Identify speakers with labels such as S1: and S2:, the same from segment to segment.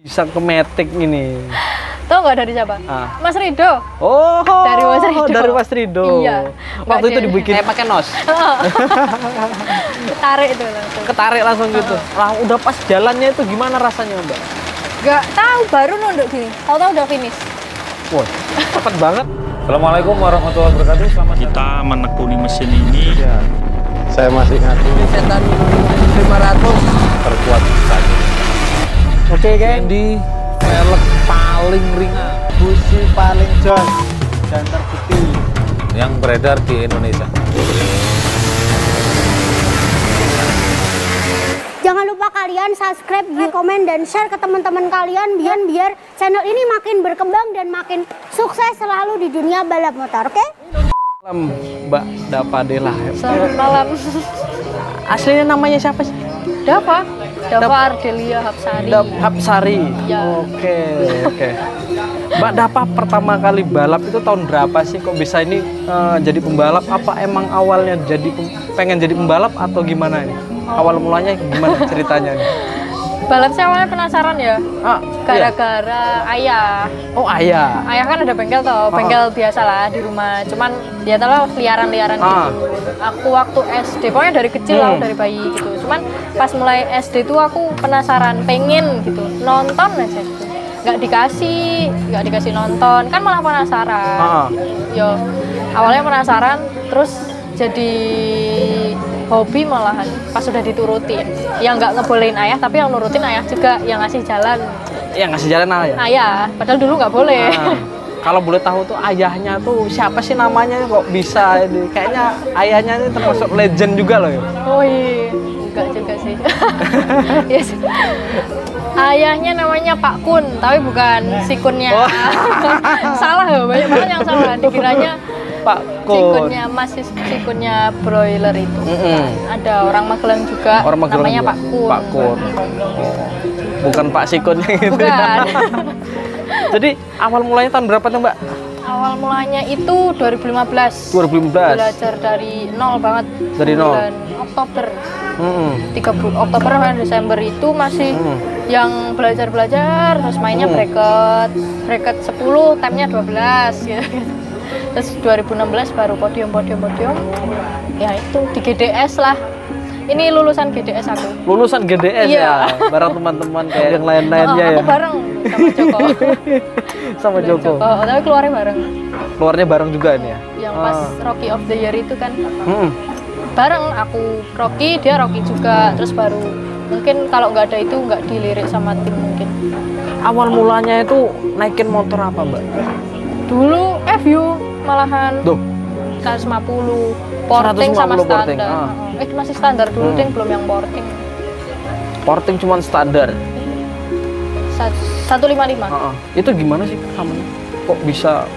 S1: Bisa ke Matic ini.
S2: Tahu nggak dari siapa? Mas Rido.
S1: Oh,
S2: dari Mas Rido.
S1: Dari Mas Rido.
S2: Iya.
S1: Waktu itu dibikin pakai nos.
S2: Ketarik itu langsung.
S1: Ketarik langsung gitu. Lah udah pas jalannya itu gimana rasanya, Mbak?
S2: Nggak tahu, baru nunduk gini. Tahu-tahu udah finish.
S1: Wah, cepet banget.
S3: Assalamualaikum warahmatullahi wabarakatuh. Selamat
S4: Kita menekuni mesin ini.
S3: ya. Saya masih ngaku
S1: Setan 500
S3: terkuat saja.
S1: Oke, geng.
S3: Di velg paling ringan
S1: Busi paling jos dan terbukti
S3: yang beredar di Indonesia.
S5: Jangan lupa kalian subscribe, komen, dan share ke teman-teman kalian biar channel ini makin berkembang dan makin sukses selalu di dunia balap motor, oke?
S1: Malam, Mbak Dapadela.
S2: Selamat malam.
S1: Aslinya namanya siapa sih?
S2: Dava Ardelia Hapsari.
S1: Hapsari.
S2: Ya.
S1: Oke. Mbak Dapa pertama kali balap itu tahun berapa sih? Kok bisa ini jadi pembalap? Apa emang awalnya pengen jadi pembalap atau gimana ini? Awal mulanya gimana ceritanya nih?
S2: Balap sih awalnya penasaran ya. Gara-gara ayah.
S1: Oh, ayah.
S2: Ayah kan ada bengkel toh, bengkel biasa lah di rumah. Cuman dia tahu liaran-liaran gitu. Aku waktu SD, pokoknya dari kecil lah, dari bayi gitu. Cuman pas mulai SD tuh aku penasaran, pengen gitu, nonton aja gitu. Nggak dikasih nonton, kan malah penasaran. Yo, awalnya penasaran, terus jadi hobi malahan pas sudah diturutin. Yang nggak ngebolehin ayah, tapi yang nurutin ayah juga, yang ngasih jalan.
S1: Yang ngasih jalan ayah?
S2: Ayah, padahal dulu nggak boleh.
S1: Kalau boleh tahu tuh ayahnya tuh siapa sih namanya, kok bisa ini? Kayaknya ayahnya ini termasuk legend juga loh ya?
S2: Oh iya, enggak juga sih. Yes. Ayahnya namanya Pak Kun, tapi bukan si Kunnya. Salah ya, banyak banget yang salah. Dikiranya
S1: Pak Kun.
S2: Si Kunnya broiler itu. Ada orang Magelang juga, namanya Pak Kun.
S1: Pak Kun. Bukan Pak Sikun yang itu.
S2: Bukan.
S1: Jadi awal mulanya tahun berapa tuh, Mbak?
S2: Awal mulanya itu 2015.
S1: 2015.
S2: Belajar dari nol banget.
S1: Dari nol.
S2: Bulan Oktober. 3 Oktober sampai Desember itu masih yang belajar terus mainnya bracket 10, time-nya 12 gitu. Terus 2016 baru podium ya itu di GDS lah. Ini lulusan GDS aku.
S1: Lulusan GDS ya, bareng teman-teman kayak yang lain-lainnya ya.
S2: Aku bareng sama Joko.
S1: Sama Joko.
S2: Tapi keluarnya bareng.
S1: Keluarnya bareng juga nih ya.
S2: Yang pas Rookie of the Year itu kan. Bareng aku Rocky, dia Rocky juga. Terus baru mungkin kalau nggak ada itu nggak dilirik sama tim mungkin.
S1: Awal mulanya itu naikin motor apa, Mbak?
S2: Dulu FU malahan.
S1: Duh.
S2: 150 porting sama
S1: porting.
S2: standar. Masih standar dulu ding, belum yang porting.
S1: Porting cuma standar.
S2: 155.
S1: Itu gimana sih namanya? Kok bisa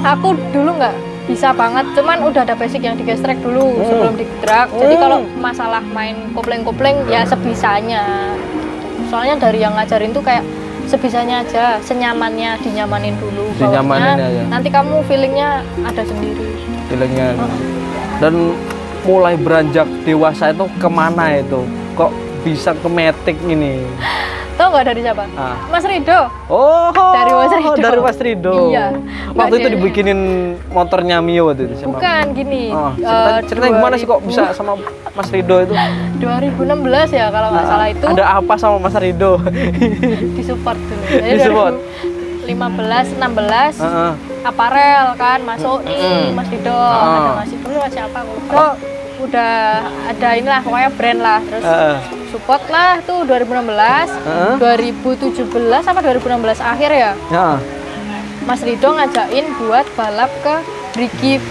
S2: Aku dulu nggak bisa banget, cuman udah ada basic yang di gas track dulu sebelum di drag. Jadi kalau masalah main kopling-kopling ya sebisanya. Soalnya dari yang ngajarin tuh kayak sebisanya aja, senyamannya dinyamanin dulu.
S1: Dinyamanin aja.
S2: Nanti kamu feelingnya ada sendiri.
S1: Feelingnya. Dan mulai beranjak dewasa itu kemana itu? Kok bisa ke Matic ini?
S2: Tahu nggak dari siapa? Mas Rido.
S1: Oh,
S2: dari Mas Rido.
S1: Dari Mas Rido.
S2: Iya.
S1: Waktu itu dibikinin motornya Mio waktu itu.
S2: Bukan gini.
S1: Ceritanya gimana sih kok bisa sama Mas Rido itu?
S2: 2016 ya kalau nggak salah itu.
S1: Ada apa sama Mas Rido?
S2: Disupport dulu.
S1: Disupport.
S2: 15, 16, aparel kan masuk nih Mas Rido. Ada masih dulu siapa? Kok udah ada inilah pokoknya brand lah. Terus support lah tuh 2016, 2017 sama 2016 akhir ya. Mas Rido ngajakin buat balap ke Brigif.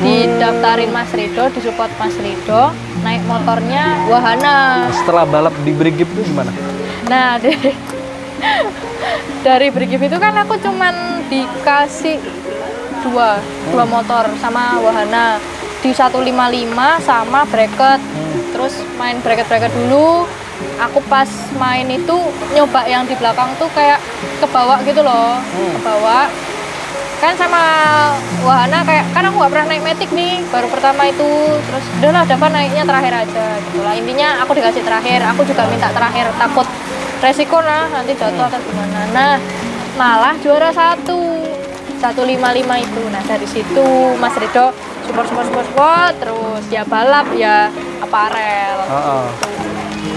S2: Didaftarin Mas Rido, disupport Mas Rido, naik motornya Wahana.
S1: Setelah balap di Brigif itu gimana?
S2: Nah, dari Brigif itu kan aku cuman dikasih dua motor sama Wahana. Di 155 sama bracket. Terus main bracket dulu. Aku pas main itu nyoba yang di belakang tuh kayak kebawa gitu loh. Kebawa. kan sama wahana kayak kan aku nggak pernah naik metik nih, baru pertama itu, terus udahlah dapat naiknya terakhir aja gitu lah. Intinya aku dikasih terakhir, aku juga minta terakhir, takut resiko nah nanti jatuh atau gimana. Nah malah juara 155 itu. Nah dari situ Mas Rido support, terus ya balap ya aparel.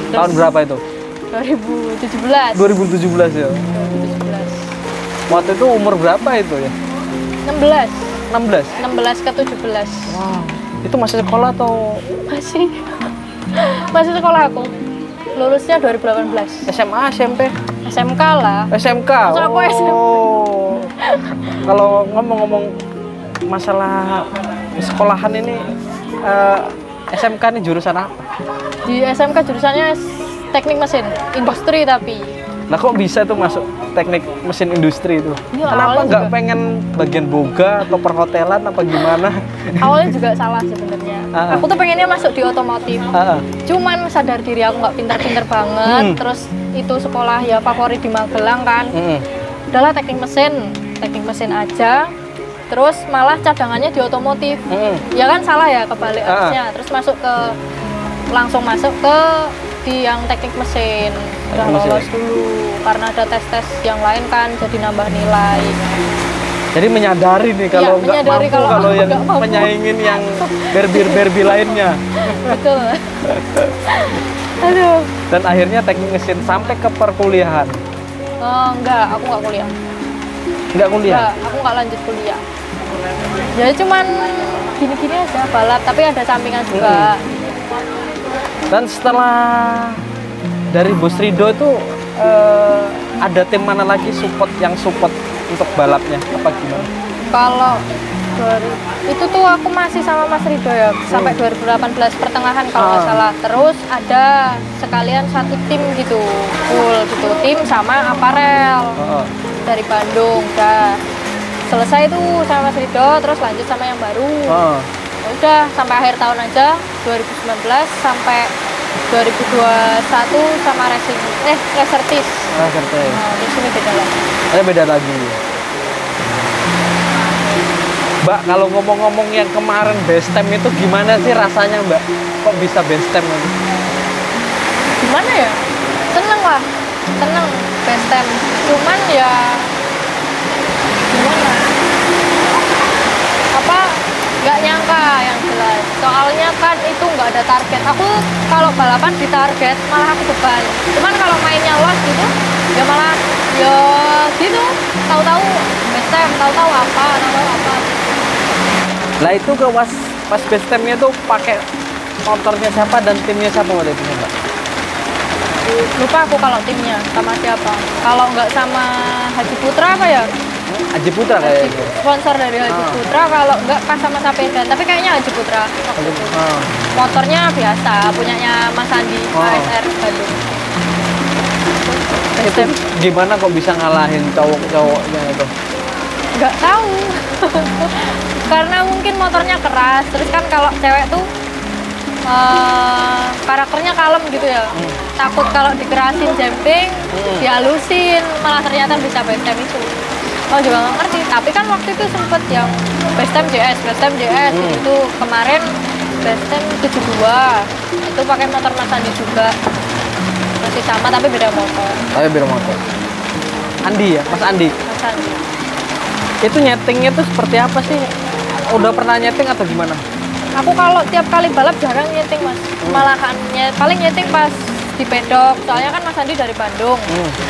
S2: Terus,
S1: Tahun berapa itu?
S2: 2017.
S1: 2017 ya.
S2: 2017.
S1: Waktu itu umur berapa itu ya?
S2: 16.
S1: 16.
S2: 16 ke 17.
S1: Wow. Itu masih sekolah atau
S2: Masih sekolah aku. Lulusnya 2018.
S1: SMA, SMP?
S2: SMK lah.
S1: SMK.
S2: Masa aku SMP?
S1: Kalau ngomong-ngomong masalah sekolahan ini, SMK ini jurusan apa?
S2: Di SMK jurusannya teknik mesin, industri tapi.
S1: Nah kok bisa tuh masuk teknik mesin industri itu?
S2: Iya,
S1: Kenapa
S2: awalnya
S1: nggak
S2: juga.
S1: pengen bagian boga atau perhotelan apa gimana?
S2: Awalnya juga salah sebenarnya. Aku tuh pengennya masuk di otomotif. Cuman sadar diri aku nggak pinter-pinter banget. Terus itu sekolah ya favorit di Magelang kan. Udahlah teknik mesin aja. Terus malah cadangannya di otomotif. Ya kan salah ya, kebalik harusnya. Terus langsung masuk ke di yang teknik mesin. Udah lolos dulu karena ada tes-tes yang lain kan, jadi nambah nilai.
S1: Jadi menyadari nih kalau nggak
S2: menyadari
S1: mampu,
S2: kalau
S1: kalau yang
S2: nggak mampu.
S1: menyaingin yang berbi lainnya.
S2: Betul. Aduh.
S1: Dan akhirnya teknik mesin sampai ke perkuliahan.
S2: Enggak, aku nggak kuliah.
S1: Nggak kuliah?
S2: Enggak, aku nggak lanjut kuliah. Jadi cuman gini-gini aja balap, tapi ada sampingan juga.
S1: Dan setelah dari Bos Rido itu ada tim mana lagi yang support untuk balapnya apa gimana?
S2: Kalau itu tuh aku masih sama Mas Rido ya sampai 2018 pertengahan kalau nggak salah. Terus ada sekalian satu tim gitu, full gitu, tim sama aparel dari Bandung. Udah selesai tuh sama Mas Rido, terus lanjut sama yang baru. Ya udah sampai akhir tahun aja 2019 sampai 2021 sama Racertis. Nah, terus ini beda lagi.
S1: Beda lagi. Mbak, kalau ngomong-ngomong yang kemarin base time itu gimana sih rasanya, Mbak? Kok bisa base time lagi?
S2: Gimana ya? Seneng lah, seneng base time. Cuman ya gimana? Nggak nyangka yang jelas. Soalnya kan itu nggak ada target. Aku kalau balapan di target malah aku beban. Cuman kalau mainnya luas gitu, ya malah ya gitu. Tahu-tahu base time, tahu-tahu apa.
S1: Lah itu ke pas base time-nya tuh pakai motornya siapa dan timnya siapa waktu itu, Mbak?
S2: Lupa aku kalau timnya sama siapa. Kalau nggak sama Haji Putra apa ya?
S1: Haji Putra kayaknya.
S2: Sponsor dari Haji Putra, kalau nggak pas sama Sapedan. Tapi kayaknya Haji Putra. Motornya biasa, punyanya Mas Andi, ASR Bandung.
S1: Itu gimana kok bisa ngalahin cowok-cowoknya itu?
S2: Nggak tahu. Karena mungkin motornya keras. Terus kan kalau cewek tuh karakternya kalem gitu ya. Takut kalau dikerasin jumping, dihalusin, malah ternyata bisa base time itu. Oh juga nggak ngerti. Tapi kan waktu itu sempet yang base time JS itu kemarin base time 72. Itu pakai motor Mas Andi juga. Masih sama tapi beda motor.
S1: Andi ya, Mas Andi.
S2: Mas Andi.
S1: Itu nyetingnya tuh seperti apa sih? Udah pernah nyeting atau gimana?
S2: Aku kalau tiap kali balap jarang nyeting Mas. Malahan paling nyeting pas di pedok. Soalnya kan Mas Andi dari Bandung.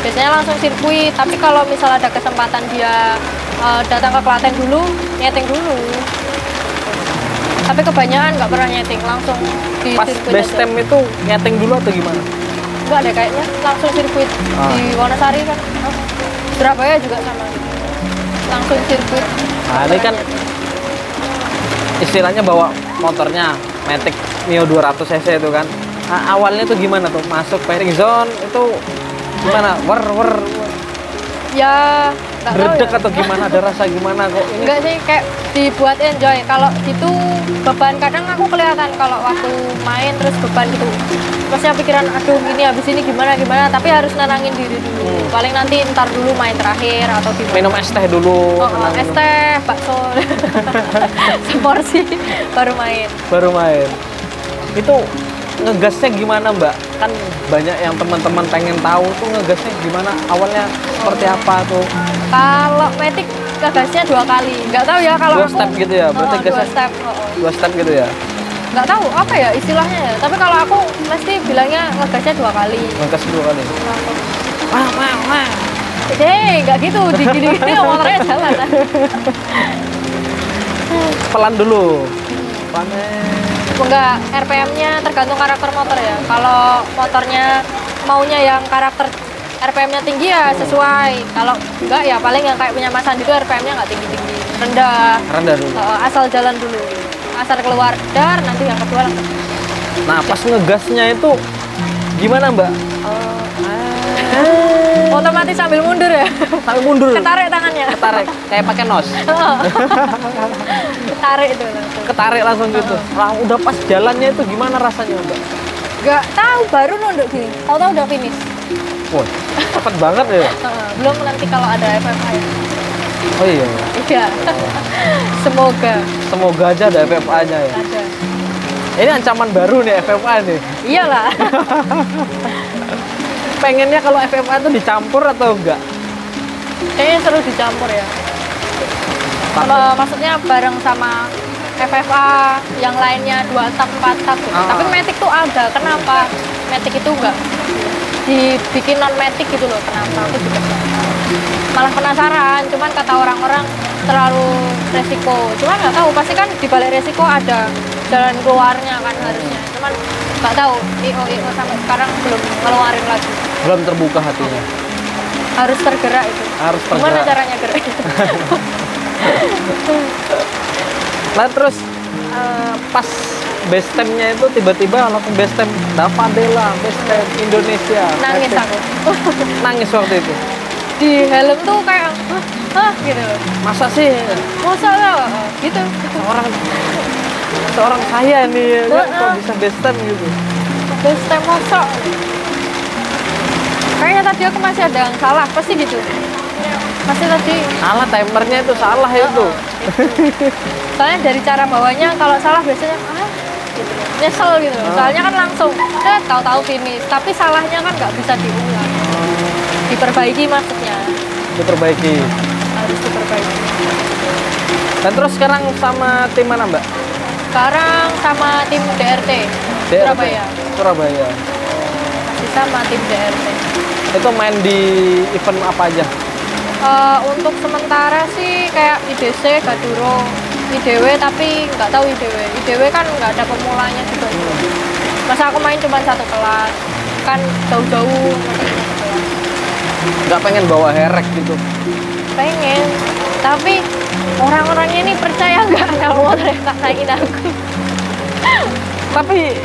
S2: Biasanya langsung sirkuit. Tapi kalau misal ada kesempatan dia datang ke Klaten dulu, nyeting dulu. Tapi kebanyakan nggak pernah nyeting, langsung di
S1: Pas
S2: sirkuit
S1: base
S2: aja.
S1: time itu nyeting dulu atau gimana?
S2: Enggak ada kayaknya, langsung sirkuit di Wonosari kan. Surabaya juga sama. Langsung sirkuit.
S1: Nah ini kan istilahnya bawa motornya Matic Mio 200 cc itu kan. Nah, awalnya tuh gimana tuh masuk pairing zone itu gimana?
S2: Ya nggak tahu
S1: Gredek
S2: ya.
S1: atau gimana? Ada rasa gimana kok ini?
S2: Enggak sih, kayak dibuat enjoy. Kalau gitu beban, kadang aku kelihatan kalau waktu main terus beban gitu. Maksudnya pikiran, aduh ini habis ini gimana, tapi harus nenangin diri dulu. Paling nanti ntar dulu main terakhir atau gimana.
S1: Minum es teh dulu.
S2: Oh, es teh, bakso, seporsi baru main.
S1: Baru main. Itu ngegasnya gimana Mbak? Kan banyak yang teman-teman pengen tahu tuh ngegasnya gimana, awalnya seperti apa tuh?
S2: Kalau Matic ngegasnya 2 kali. Nggak tahu ya kalau
S1: Dua
S2: aku.
S1: step gitu ya? Berarti
S2: 2
S1: gasnya
S2: step.
S1: 2 step gitu ya?
S2: Nggak tahu apa ya istilahnya ya. Tapi kalau aku mesti bilangnya ngegasnya 2 kali.
S1: Ngegas 2 kali.
S2: Wah. Nggak gitu. Digini-gini motornya jalan.
S1: Pelan dulu. Pelan.
S2: Enggak, RPM-nya tergantung karakter motor ya. Kalau motornya maunya yang karakter RPM-nya tinggi ya sesuai. Kalau enggak ya paling yang kayak punya Mas Andi itu RPM-nya nggak tinggi-tinggi, rendah.
S1: Rendah dulu.
S2: Asal jalan dulu. Asal keluar dar, nanti yang kedua langsung.
S1: Nah, pas ngegasnya itu gimana Mbak?
S2: Otomatis sambil mundur ya.
S1: Sampai mundur.
S2: Ketarik tangannya.
S1: Ketarik kayak pakai nos.
S2: Ketarik itu langsung.
S1: Ketarik langsung gitu. Nah, udah pas jalannya itu gimana rasanya Mbak?
S2: Nggak tahu, baru nunduk gini. Tahu-tahu udah finish.
S1: Wah, cepet banget ya.
S2: Belum nanti kalau ada FFA ya.
S1: Oh iya.
S2: Iya. Semoga
S1: Semoga aja ada FFA-nya ya.
S2: ada.
S1: Ini ancaman baru nih FFA nih.
S2: Iyalah.
S1: Pengennya kalau FFA itu dicampur atau enggak?
S2: Kayaknya seru dicampur ya. Kalau maksudnya bareng sama FFA yang lainnya 2 tak 4 tak gitu.
S1: Ah.
S2: Tapi Matic tuh ada. Kenapa Matic itu enggak dibikin non Matic gitu loh? Kenapa? Aku juga nggak tahu. Malah penasaran. Cuman kata orang-orang terlalu resiko. Cuman nggak tahu. Pasti kan di balik resiko ada jalan keluarnya kan harusnya. Cuman nggak tahu. IO sampai sekarang belum ngeluarin lagi.
S1: Belum terbuka hatinya.
S2: Harus tergerak itu.
S1: Harus
S2: Gimana
S1: tergerak.
S2: caranya gerak?
S1: Nah terus pas base time-nya itu tiba-tiba langsung base time Davadela, base time Indonesia.
S2: Nangis aku.
S1: Nangis waktu itu.
S2: Di helm tuh kayak hah gitu loh.
S1: Masa sih
S2: Masa lah gitu.
S1: seorang saya nih kan, kok
S2: Heeh.
S1: bisa base time gitu.
S2: Best time masa. Kayaknya tadi aku masih ada yang salah, pasti gitu. Masih tadi.
S1: Salah timernya itu salah itu.
S2: Soalnya dari cara bawanya kalau salah biasanya gitu loh. Nyesel gitu loh. Soalnya kan langsung tahu-tahu finish, tapi salahnya kan nggak bisa diulang. Diperbaiki maksudnya.
S1: Diperbaiki.
S2: Harus diperbaiki.
S1: Dan terus sekarang sama tim mana Mbak?
S2: Sekarang sama tim DRT. Surabaya.
S1: Surabaya.
S2: Masih sama tim DRT.
S1: Itu main di event apa aja?
S2: Untuk sementara sih kayak IDC, Gaduro, IDW tapi nggak tahu IDW. IDW kan nggak ada pemulanya juga. Masa aku main cuma 1 kelas, kan jauh-jauh nanti 1 kelas.
S1: Nggak pengen bawa herek gitu?
S2: Pengen, tapi orang-orangnya ini percaya nggak kalau motor nggak naikin aku?
S1: Tapi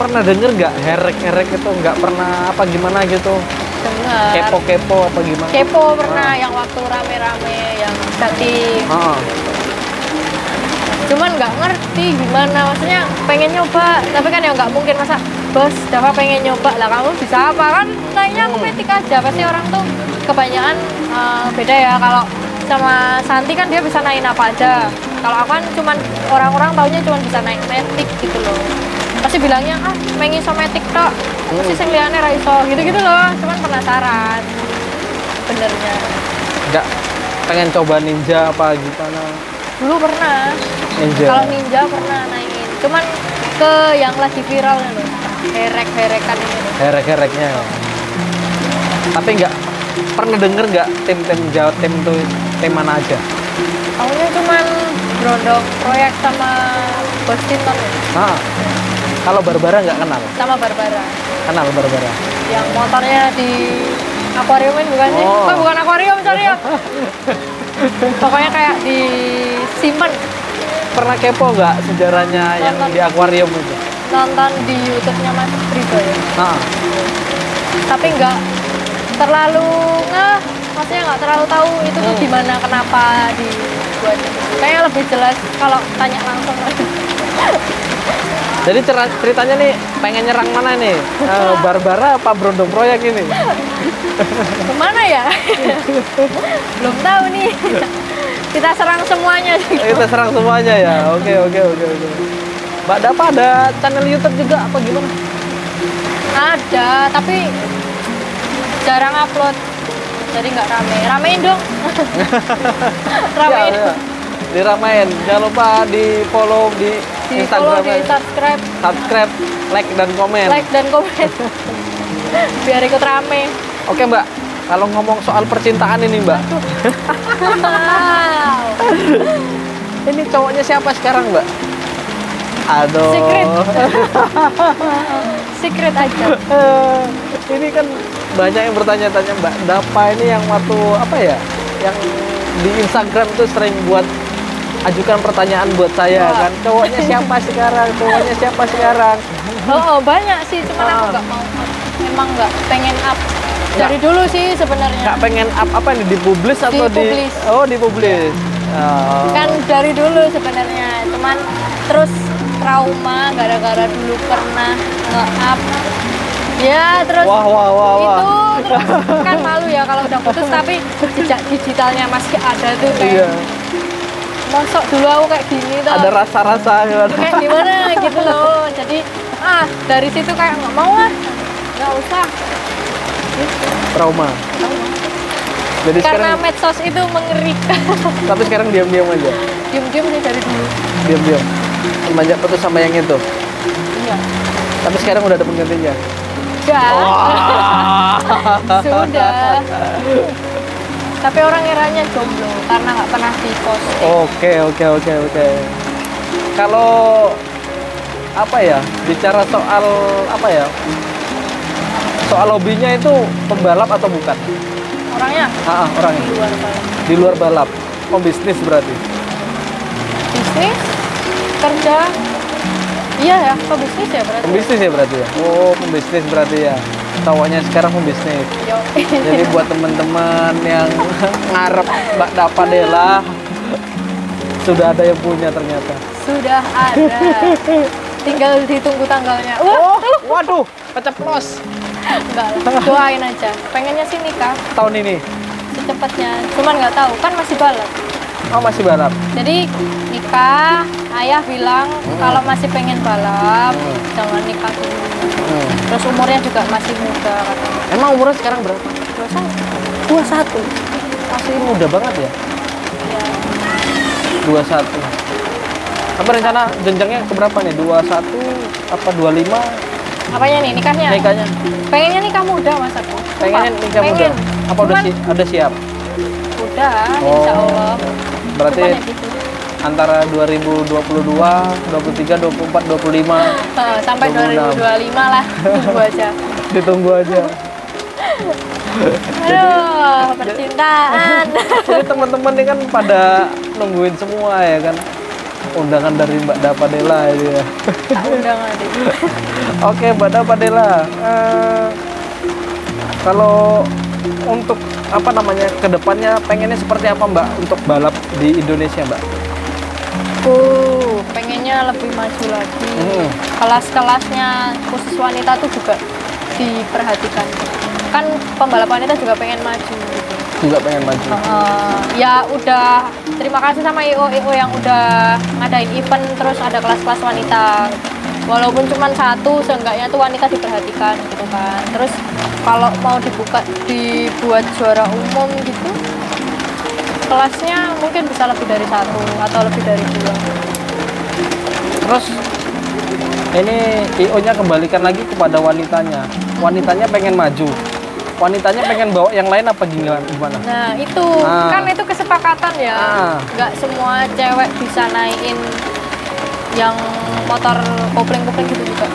S1: pernah denger nggak herek itu nggak pernah apa gimana gitu?
S2: Dengar.
S1: Kepo apa gimana?
S2: Kepo pernah yang waktu rame-rame yang jadi.
S1: Heeh.
S2: Cuman nggak ngerti gimana, maksudnya pengen nyoba tapi kan ya nggak mungkin masa bos Dava pengen nyoba lah kamu bisa apa kan naiknya aku Matic aja. Pasti orang tuh kebanyakan beda ya. Kalau sama Santi kan dia bisa naikin apa aja, kalau aku kan cuman orang-orang taunya cuman bisa naik Matic gitu loh. Pasti bilangnya pengen iso Matic tok, pasti sing liyane ra iso gitu-gitu loh. Cuman penasaran benernya.
S1: Nggak pengen coba ninja apa gimana?
S2: Dulu pernah.
S1: Ninja.
S2: Kalau ninja pernah naikin. Cuman ke yang lagi viral loh. Herek-herekan ini loh.
S1: Herek-hereknya. Tapi nggak pernah denger nggak tim-tim Jawa tim tuh tim mana aja?
S2: Taunya cuman Brondong Proyek sama Bos Tinton ya.
S1: Ah. Kalau Barbara nggak kenal?
S2: Sama Barbara.
S1: Kenal Barbara.
S2: Yang motornya di akuariumin bukan sih?
S1: Oh.
S2: Bukan akuarium, sorry ya. Pokoknya kayak disimpan.
S1: Pernah kepo nggak sejarahnya yang
S2: Nonton.
S1: di akuarium itu?
S2: Nonton di YouTube-nya Mas Brigo ya.
S1: Nah,
S2: Tapi nggak terlalu maksudnya nggak terlalu tahu itu tuh gimana, kenapa dibuat gitu. Kayaknya lebih jelas kalau tanya langsung.
S1: Jadi ceritanya nih pengen nyerang mana nih? Barbara apa Brondong Proyek ini?
S2: Kemana ya? Belum tahu nih. Kita serang semuanya.
S1: Kita serang semuanya ya. Oke. Mbak Dapa ada channel YouTube juga apa gimana?
S2: Ada, tapi jarang upload. Jadi nggak rame. Ramein dong. Ramein.
S1: Ya. Diramein. Jangan lupa di follow di
S2: Di follow,
S1: Instagram,
S2: di subscribe,
S1: like dan komen.
S2: like dan komen. Biar ikut rame.
S1: Oke Mbak, kalau ngomong soal percintaan ini Mbak,
S2: Wow.
S1: ini cowoknya siapa sekarang Mbak? Aduh.
S2: Secret. Secret aja.
S1: Ini kan banyak yang bertanya-tanya Mbak Dapa ini yang waktu apa ya? Yang di Instagram tuh sering buat ajukan pertanyaan buat saya kan. Cowoknya siapa sekarang? Cowoknya siapa sekarang?
S2: Oh, banyak sih, cuman aku nggak mau up. Emang nggak pengen up. Dari dulu sih sebenarnya.
S1: Nggak pengen up apa nih? Dipublis atau
S2: Dipublis.
S1: Oh, dipublis. Oh.
S2: Kan dari dulu sebenarnya, cuman terus trauma gara-gara dulu pernah nge-up. Ya, terus
S1: Wah.
S2: itu terus kan malu ya kalau udah putus, tapi jejak digitalnya masih ada tuh kayak
S1: Iya.
S2: mosok dulu aku kayak gini tuh.
S1: Ada rasa-rasa gitu.
S2: Kayak gimana gitu loh. Jadi dari situ kayak nggak mau nggak usah.
S1: Trauma. Jadi
S2: Karena
S1: sekarang,
S2: medsos itu mengerikan.
S1: tapi sekarang diam-diam aja.
S2: Diem-diem nih dari dulu.
S1: Diam-diam. Semenjak putus sama yang itu.
S2: Iya.
S1: Tapi sekarang udah ada penggantinya.
S2: Sudah. Tapi orang ngiranya jomblo karena nggak pernah di post.
S1: Oke. Kalau apa ya, bicara soal apa ya, soal hobinya itu pembalap atau bukan?
S2: Orangnya
S1: Orangnya
S2: di luar balap.
S1: di luar balap. Oh, bisnis berarti.
S2: Bisnis, kerja. Iya ya, pebisnis ya berarti.
S1: Pembisnis ya berarti ya. Oh, pembisnis berarti ya. Cowoknya sekarang pembisnis.
S2: Yo.
S1: Jadi buat teman-teman yang ngarep Mbak Dapa Della, sudah ada yang punya ternyata.
S2: Sudah ada. Tinggal ditunggu tanggalnya.
S1: Oh, waduh, keceplos.
S2: Enggak lah, doain aja. Pengennya sih nikah
S1: Tahun ini.
S2: secepatnya. Cuman nggak tahu, kan masih balap.
S1: Oh, masih balap.
S2: Jadi nikah, ayah bilang kalau masih pengen balap, jangan nikah dulu. Terus umurnya juga masih muda katanya.
S1: Emang umurnya sekarang berapa?
S2: 21.
S1: Masih muda banget ya.
S2: Ya.
S1: 21. Apa rencana jenjangnya ke berapa nih? 21 apa 25
S2: Apanya nih nikahnya?
S1: nikahnya?
S2: Pengennya nikah muda mas aku.
S1: Pengennya nikah muda.
S2: Pengen.
S1: Apa udah siap?
S2: Udah,
S1: Oh.
S2: insya Allah.
S1: Berarti
S2: Cuman ya gitu.
S1: antara 2022, 23, 24, 25
S2: Sampai
S1: 26.
S2: 2025 lah. Tunggu aja.
S1: ditunggu aja.
S2: Aduh, percintaan.
S1: Jadi teman-teman ini kan pada nungguin semua ya kan, undangan dari Mbak Dapa Della ini ya.
S2: Tak undang nanti.
S1: Oke Mbak Dapa Della, kalau untuk apa namanya kedepannya pengennya seperti apa Mbak untuk balap di Indonesia Mbak?
S2: Pengennya lebih maju lagi.
S1: Hmm.
S2: Kelas-kelasnya khusus wanita tuh juga diperhatikan. Kan pembalap wanita juga pengen maju gitu.
S1: Juga pengen maju.
S2: Ya udah terima kasih sama IO yang udah ngadain event terus ada kelas-kelas wanita. Walaupun cuma satu, seenggaknya tuh wanita diperhatikan gitu kan. Terus kalau mau dibuat juara umum gitu, kelasnya mungkin bisa lebih dari satu atau lebih dari 2.
S1: Terus ini IO-nya kembalikan lagi kepada wanitanya. Wanitanya pengen maju. Wanitanya pengen bawa yang lain apa gimana?
S2: Nah itu kan itu kesepakatan ya. Nggak semua cewek bisa naikin yang motor kopling-kopling gitu juga.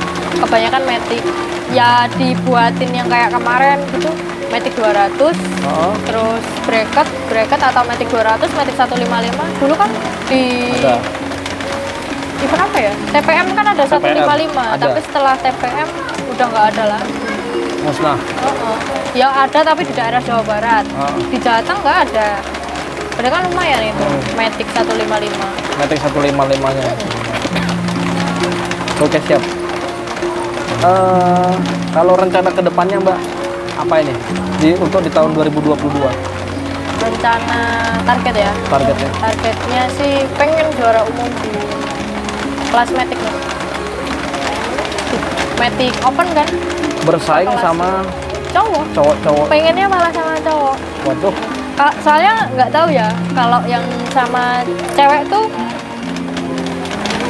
S2: Kebanyakan Matic. Ya dibuatin yang kayak kemarin gitu. Matic 200, terus bracket atau Matic 200, Matic 155. Dulu kan di
S1: Ada.
S2: event apa ya? TPM kan ada 155,
S1: ada.
S2: tapi setelah TPM udah nggak ada lagi.
S1: Musnah.
S2: Ya ada tapi di daerah Jawa Barat. Di Jateng nggak ada. Padahal kan lumayan itu. Matic 155.
S1: Matic 155-nya. Oke, siap. Kalau rencana kedepannya Mbak, apa ini? Untuk di tahun 2022?
S2: Rencana target ya?
S1: Targetnya?
S2: Targetnya sih pengen juara umum di kelas Matic. Matic Open kan?
S1: Bersaing
S2: Kelas
S1: sama
S2: cowok. Pengennya malah sama cowok.
S1: Waduh.
S2: Soalnya nggak tahu ya, kalau yang sama cewek tuh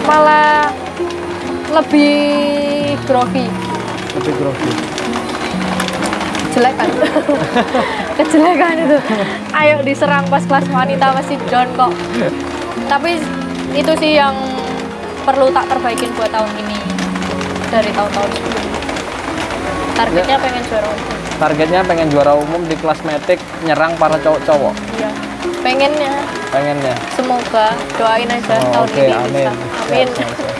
S2: malah lebih grogi.
S1: Lebih grogi.
S2: Jelek kan? Kejelekan itu. Ayo diserang pas kelas wanita masih down kok. Tapi itu sih yang perlu tak perbaikin buat tahun ini dari tahun-tahun sebelumnya. Targetnya pengen juara umum.
S1: Targetnya pengen juara umum di kelas Matic, nyerang para cowok-cowok.
S2: Iya. Pengennya. Semoga doain aja tahun
S1: Oke,
S2: ini
S1: amin.
S2: bisa. Amin.
S1: Siap, siap, siap.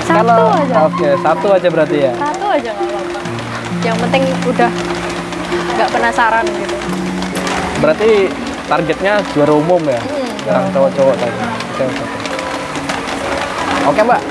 S2: Satu aja.
S1: Oke, satu aja berarti ya.
S2: Satu aja nggak apa-apa. Yang penting udah nggak penasaran gitu.
S1: Berarti targetnya juara umum ya, nyerang cowok-cowok tadi. Oke, Mbak.